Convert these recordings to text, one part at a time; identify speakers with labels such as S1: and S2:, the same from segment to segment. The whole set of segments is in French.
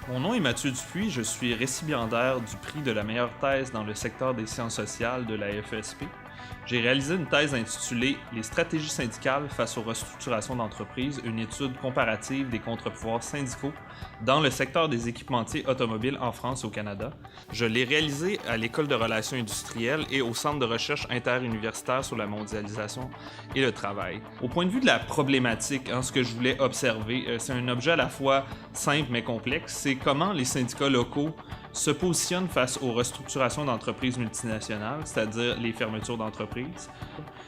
S1: Mon nom est Mathieu Dupuis, je suis récipiendaire du prix de la meilleure thèse dans le secteur des sciences sociales de la FESP. J'ai réalisé une thèse intitulée « Les stratégies syndicales face aux restructurations d'entreprises, une étude comparative des contre-pouvoirs syndicaux dans le secteur des équipementiers automobiles en France et au Canada ». Je l'ai réalisée à l'École de relations industrielles et au Centre de recherche interuniversitaire sur la mondialisation et le travail. Au point de vue de la problématique, ce que je voulais observer, c'est un objet à la fois simple mais complexe, c'est comment les syndicats locaux se positionnent face aux restructurations d'entreprises multinationales, c'est-à-dire les fermetures d'entreprises.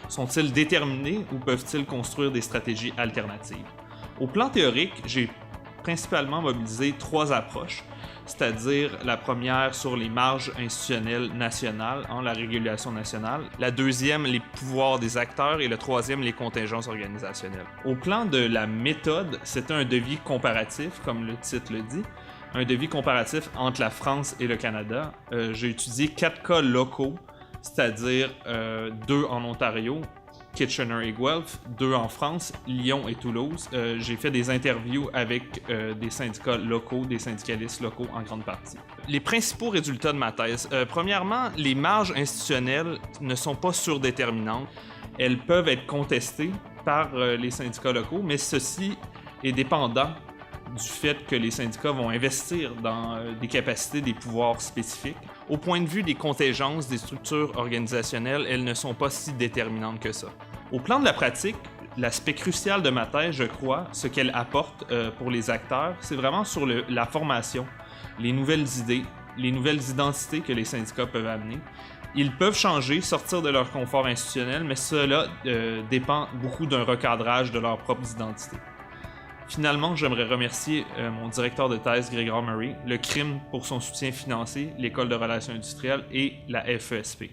S1: Sont-ils déterminés ou peuvent-ils construire des stratégies alternatives? Au plan théorique, j'ai principalement mobilisé trois approches, c'est-à-dire la première sur les marges institutionnelles nationales, la régulation nationale, la deuxième, les pouvoirs des acteurs, et le troisième, les contingences organisationnelles. Au plan de la méthode, c'était un devis comparatif, comme le titre le dit, un devis comparatif entre la France et le Canada. J'ai étudié 4 cas locaux, c'est-à-dire 2 en Ontario, Kitchener et Guelph, 2 en France, Lyon et Toulouse. J'ai fait des interviews avec des syndicats locaux, des syndicalistes locaux en grande partie. Les principaux résultats de ma thèse. Premièrement, les marges institutionnelles ne sont pas surdéterminantes. Elles peuvent être contestées par les syndicats locaux, mais ceci est dépendant du fait que les syndicats vont investir dans des capacités, des pouvoirs spécifiques. Au point de vue des contingences des structures organisationnelles, elles ne sont pas si déterminantes que ça. Au plan de la pratique, l'aspect crucial de ma thèse, je crois, ce qu'elle apporte pour les acteurs, c'est vraiment sur la formation, les nouvelles idées, les nouvelles identités que les syndicats peuvent amener. Ils peuvent changer, sortir de leur confort institutionnel, mais cela dépend beaucoup d'un recadrage de leurs propres identités. Finalement, j'aimerais remercier mon directeur de thèse, Grégoire Murray, le CRIM pour son soutien financier, l'École de relations industrielles et la FESP.